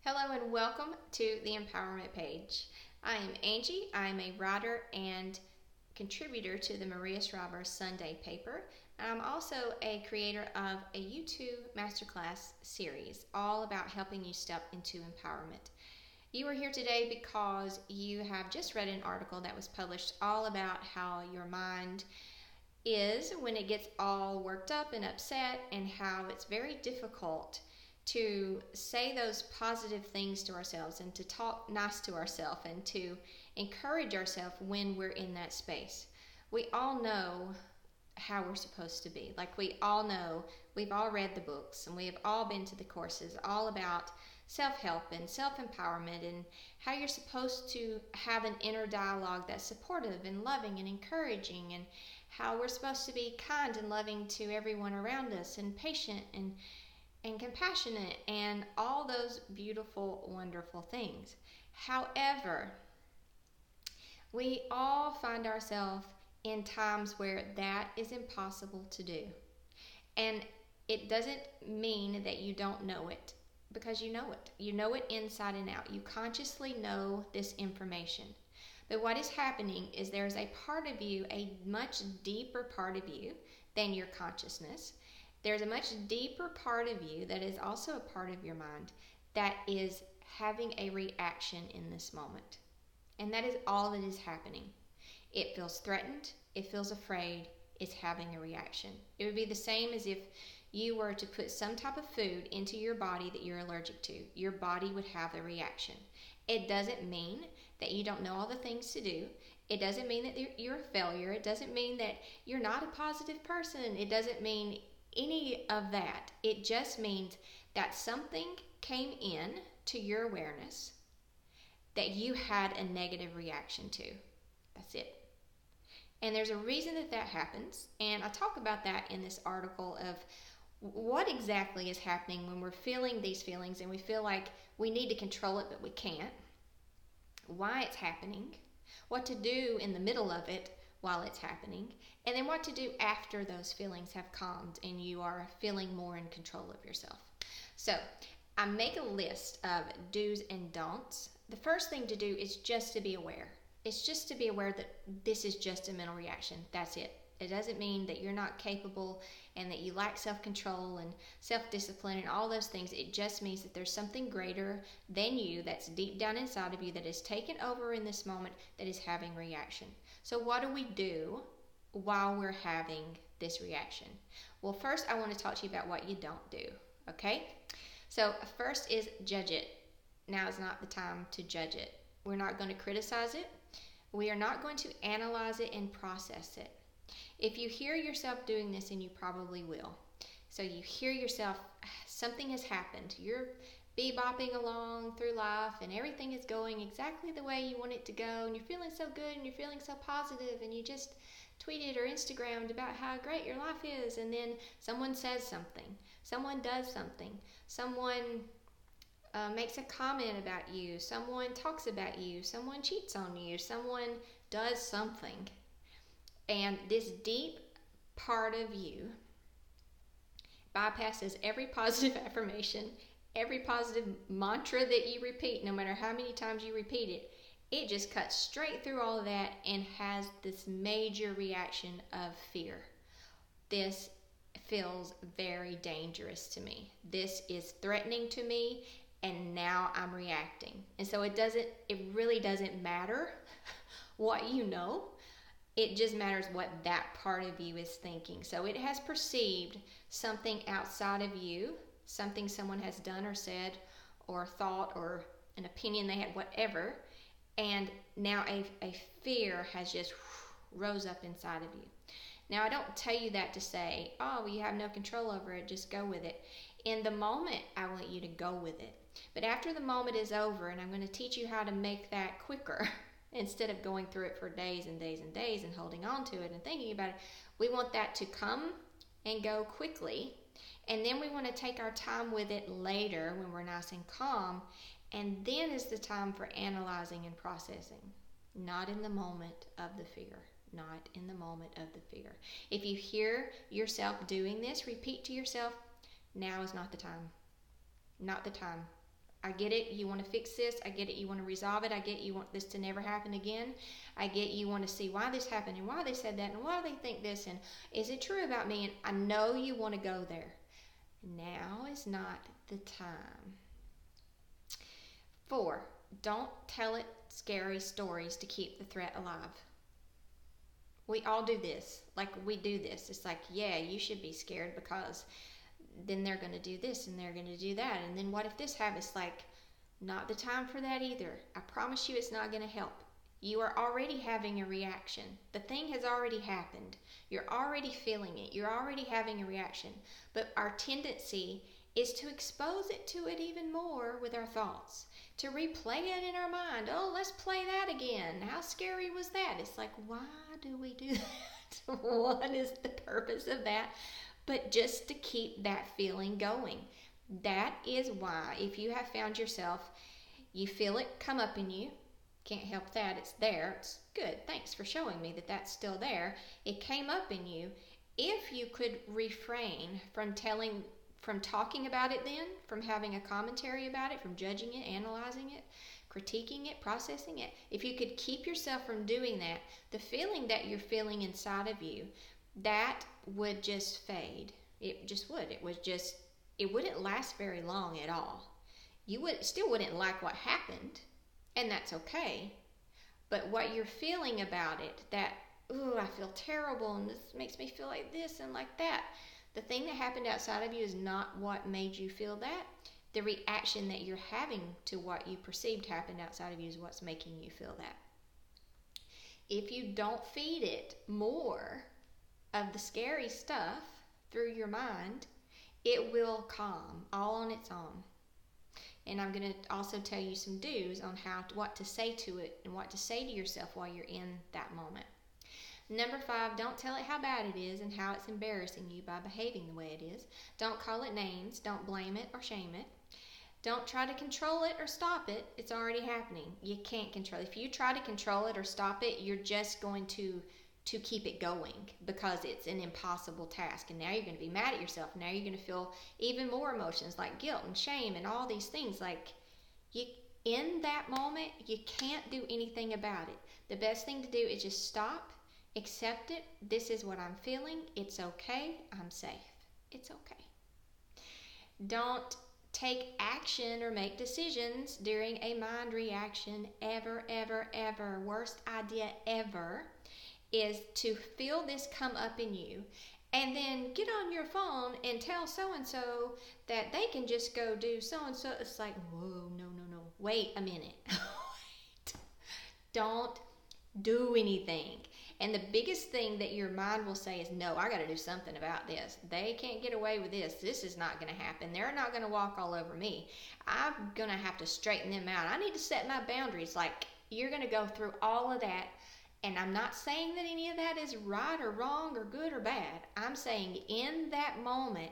Hello and welcome to the Empowerment Page. I am Angie. I am a writer and contributor to the Maria Shriver Sunday paper. I'm also a creator of a YouTube Masterclass series all about helping you step into empowerment. You are here today because you have just read an article that was published all about how your mind is when it gets all worked up and upset, and how it's very difficult to say those positive things to ourselves and to talk nice to ourselves and to encourage ourselves when we're in that space. We all know how we're supposed to be. Like, we all know, we've all read the books and we have all been to the courses all about self-help and self-empowerment and how you're supposed to have an inner dialogue that's supportive and loving and encouraging, and how we're supposed to be kind and loving to everyone around us and patient and compassionate and all those beautiful, wonderful things. However, we all find ourselves in times where that is impossible to do. And it doesn't mean that you don't know it, because you know it. You know it inside and out. You consciously know this information. But what is happening is there's a part of you, a much deeper part of you than your consciousness. There's a much deeper part of you that is also a part of your mind that is having a reaction in this moment. And that is all that is happening. It feels threatened, it feels afraid, it's having a reaction. It would be the same as if you were to put some type of food into your body that you're allergic to. Your body would have a reaction. It doesn't mean that you don't know all the things to do. It doesn't mean that you're a failure. It doesn't mean that you're not a positive person. It doesn't mean any of that. It just means that something came in to your awareness that you had a negative reaction to. That's it. And there's a reason that that happens, and I talk about that in this article of what exactly is happening when we're feeling these feelings and we feel like we need to control it but we can't, why it's happening, what to do in the middle of it while it's happening, and then what to do after those feelings have calmed and you are feeling more in control of yourself. So I make a list of do's and don'ts. The first thing to do is just to be aware. It's just to be aware that this is just a mental reaction. That's it. It doesn't mean that you're not capable and that you lack self-control and self-discipline and all those things. It just means that there's something greater than you that's deep down inside of you that is taken over in this moment that is having reaction. So what do we do while we're having this reaction? Well, first I want to talk to you about what you don't do, okay? So first is judge it. Now is not the time to judge it. We're not going to criticize it. We are not going to analyze it and process it. If you hear yourself doing this, and you probably will, so you hear yourself, something has happened, you're bebopping along through life and everything is going exactly the way you want it to go, and you're feeling so good and you're feeling so positive, and you just tweeted or Instagrammed about how great your life is, and then someone says something, someone does something, someone makes a comment about you, someone talks about you, someone cheats on you, someone does something. And this deep part of you bypasses every positive affirmation, every positive mantra that you repeat, no matter how many times you repeat it. It just cuts straight through all of that and has this major reaction of fear. This feels very dangerous to me. This is threatening to me, and now I'm reacting. And so it really doesn't matter what you know. It just matters what that part of you is thinking. So it has perceived something outside of you, something someone has done or said or thought or an opinion they had, whatever, and now a fear has just rose up inside of you. Now, I don't tell you that to say, oh, well, you have no control over it, just go with it. In the moment, I want you to go with it. But after the moment is over, and I'm going to teach you how to make that quicker, instead of going through it for days and days and days and holding on to it and thinking about it, we want that to come and go quickly. And then we want to take our time with it later when we're nice and calm. And then is the time for analyzing and processing. Not in the moment of the fear. Not in the moment of the fear. If you hear yourself doing this, repeat to yourself, now is not the time. Not the time. I get it, you want to fix this. I get it, you want to resolve it. I get you want this to never happen again. I get you want to see why this happened and why they said that and why they think this and is it true about me? And I know you want to go there. Now is not the time. 4, don't tell it scary stories to keep the threat alive. We all do this. Like, we do this. It's like, yeah, you should be scared because then they're going to do this and they're going to do that. And then what if this happens? Like, not the time for that either. I promise you it's not going to help. You are already having a reaction. The thing has already happened. You're already feeling it. You're already having a reaction. But our tendency is to expose it to it even more with our thoughts, to replay it in our mind. Oh, let's play that again. How scary was that? It's like, why do we do that? What is the purpose of that? But just to keep that feeling going. That is why, if you have found yourself, you feel it come up in you, can't help that, it's there, it's good, thanks for showing me that that's still there, it came up in you. If you could refrain from talking about it then, from having a commentary about it, from judging it, analyzing it, critiquing it, processing it, if you could keep yourself from doing that, the feeling that you're feeling inside of you, that would just fade. It just would. It wouldn't last very long at all. You still wouldn't like what happened, and that's okay. But what you're feeling about it, that, ooh, I feel terrible, and this makes me feel like this and like that, the thing that happened outside of you is not what made you feel that. The reaction that you're having to what you perceived happened outside of you is what's making you feel that. If you don't feed it more of the scary stuff through your mind, it will calm all on its own. And I'm going to also tell you some do's on what to say to it and what to say to yourself while you're in that moment. Number 5, don't tell it how bad it is and how it's embarrassing you by behaving the way it is. Don't call it names. Don't blame it or shame it. Don't try to control it or stop it. It's already happening. You can't control it. If you try to control it or stop it, you're just going to keep it going because it's an impossible task. And now you're going to be mad at yourself. Now you're going to feel even more emotions like guilt and shame and all these things. Like, in that moment, you can't do anything about it. The best thing to do is just stop, accept it. This is what I'm feeling. It's okay. I'm safe. It's okay. Don't take action or make decisions during a mind reaction ever, ever, ever. Worst idea ever is to feel this come up in you and then get on your phone and tell so-and-so that they can just go do so-and-so. It's like, whoa, no. Wait a minute. Wait. Don't do anything. And the biggest thing that your mind will say is, no, I got to do something about this. They can't get away with this. This is not going to happen. They're not going to walk all over me. I'm going to have to straighten them out. I need to set my boundaries. Like, you're going to go through all of that. And I'm not saying that any of that is right or wrong or good or bad. I'm saying in that moment,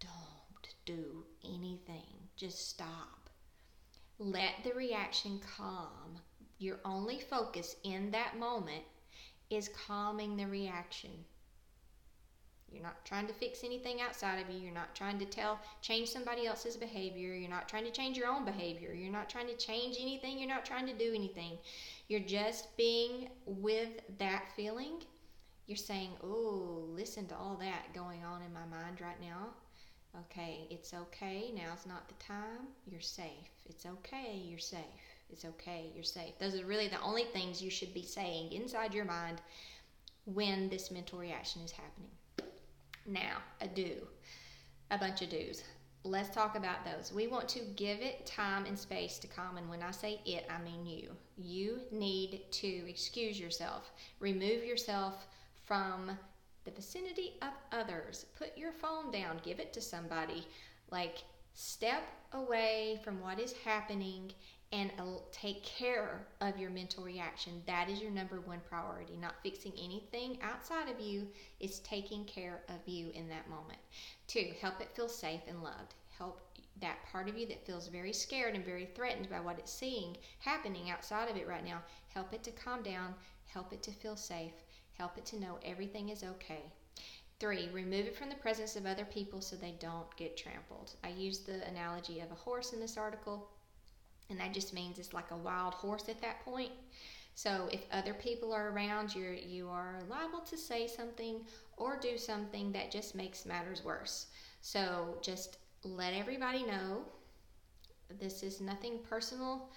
don't do anything. Just stop. Let the reaction calm. Your only focus in that moment is calming the reaction. You're not trying to fix anything outside of you. You're not trying to change somebody else's behavior. You're not trying to change your own behavior. You're not trying to change anything. You're not trying to do anything. You're just being with that feeling. You're saying, oh, listen to all that going on in my mind right now. Okay, it's okay. Now's not the time. You're safe. It's okay. You're safe. It's okay. You're safe. Those are really the only things you should be saying inside your mind when this mental reaction is happening. Now, a bunch of do's. Let's talk about those. We want to give it time and space to calm. And when I say it, I mean you. You need to excuse yourself. Remove yourself from the vicinity of others. Put your phone down. Give it to somebody. Like, step away from what is happening and take care of your mental reaction. That is your number one priority. Not fixing anything outside of you. It's taking care of you in that moment. 2, help it feel safe and loved. Help that part of you that feels very scared and very threatened by what it's seeing happening outside of it right now. Help it to calm down. Help it to feel safe. Help it to know everything is okay. 3, remove it from the presence of other people so they don't get trampled. I use the analogy of a horse in this article. And that just means it's like a wild horse at that point. So if other people are around, you are liable to say something or do something that just makes matters worse. So just let everybody know this is nothing personal.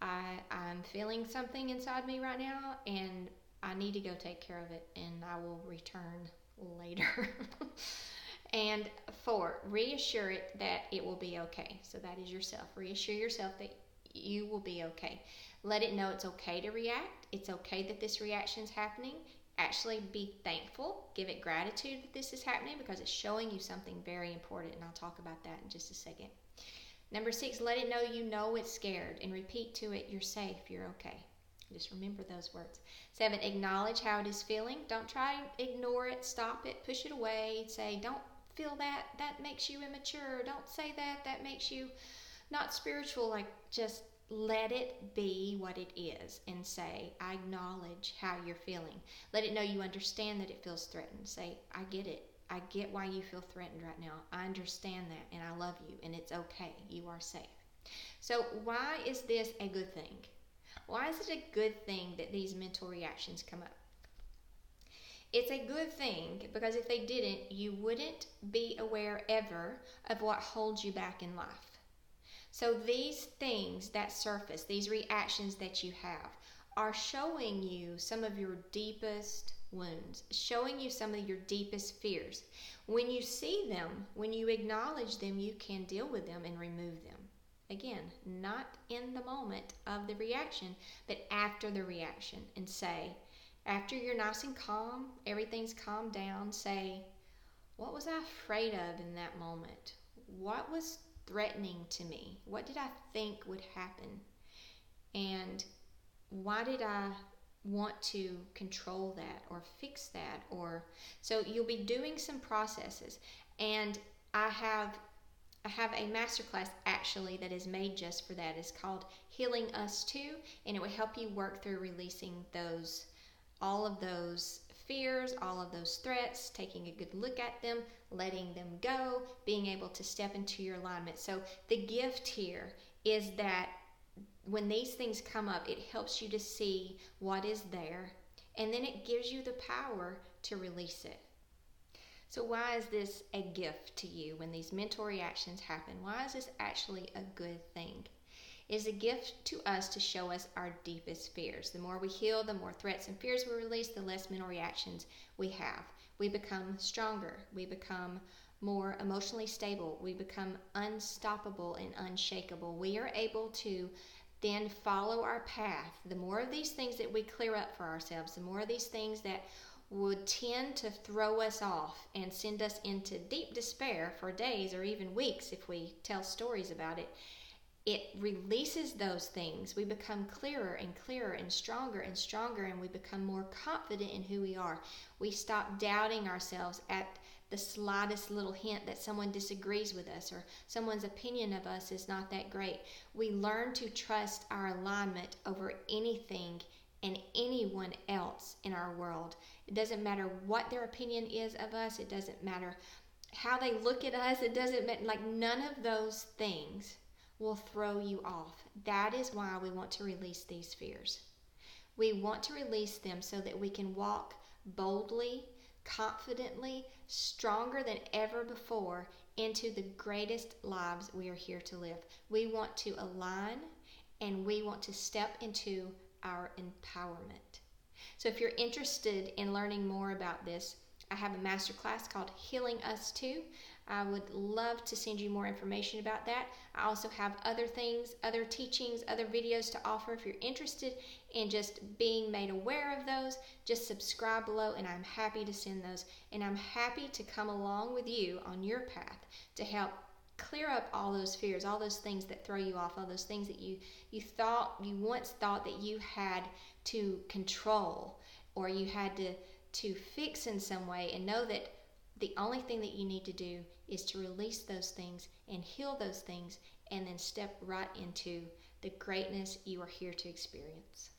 I'm feeling something inside me right now, and I need to go take care of it, and I will return later. And 4, reassure it that it will be okay. So that is yourself. Reassure yourself that you will be okay. Let it know it's okay to react. It's okay that this reaction is happening. Actually be thankful. Give it gratitude that this is happening because it's showing you something very important, and I'll talk about that in just a second. Number 6, let it know you know it's scared, and repeat to it, you're safe, you're okay. Just remember those words. 7, acknowledge how it is feeling. Don't try and ignore it, stop it, push it away. Say, don't feel that. That makes you immature. Don't say that. That makes you not spiritual. Like, just let it be what it is and say, I acknowledge how you're feeling. Let it know you understand that it feels threatened. Say, I get it. I get why you feel threatened right now. I understand that, and I love you, and it's okay. You are safe. So why is this a good thing? Why is it a good thing that these mental reactions come up? It's a good thing because if they didn't, you wouldn't be aware ever of what holds you back in life. So these things that surface, these reactions that you have, are showing you some of your deepest wounds, showing you some of your deepest fears. When you see them, when you acknowledge them, you can deal with them and remove them. Again, not in the moment of the reaction, but after the reaction. And say, after you're nice and calm, everything's calmed down, say, what was I afraid of in that moment? What was threatening to me? What did I think would happen? And why did I want to control that or fix that? Or so you'll be doing some processes. And I have a masterclass actually that is made just for that. It's called Healing Us Too, and it will help you work through releasing all of those fears, all of those threats, taking a good look at them, letting them go, being able to step into your alignment. So the gift here is that when these things come up, it helps you to see what is there, and then it gives you the power to release it. So why is this a gift to you when these mental reactions happen? Why is this actually a good thing? It is a gift to us to show us our deepest fears. The more we heal, the more threats and fears we release, the less mental reactions we have. We become stronger. We become more emotionally stable. We become unstoppable and unshakable. We are able to then follow our path. The more of these things that we clear up for ourselves, the more of these things that would tend to throw us off and send us into deep despair for days or even weeks if we tell stories about it, it releases those things. We become clearer and clearer and stronger, and we become more confident in who we are. We stop doubting ourselves at the slightest little hint that someone disagrees with us or someone's opinion of us is not that great. We learn to trust our alignment over anything and anyone else in our world. It doesn't matter what their opinion is of us. It doesn't matter how they look at us. It doesn't matter. Like, none of those things will throw you off. That is why we want to release these fears. We want to release them so that we can walk boldly, confidently, stronger than ever before into the greatest lives we are here to live. We want to align, and we want to step into our empowerment. So if you're interested in learning more about this, I have a masterclass called Healing Us Too. I would love to send you more information about that. I also have other things, other teachings, other videos to offer. If you're interested in just being made aware of those, just subscribe below, and I'm happy to send those. And I'm happy to come along with you on your path to help clear up all those fears, all those things that throw you off, all those things that you once thought that you had to control or you had to fix in some way, and know that the only thing that you need to do is to release those things and heal those things, and then step right into the greatness you are here to experience.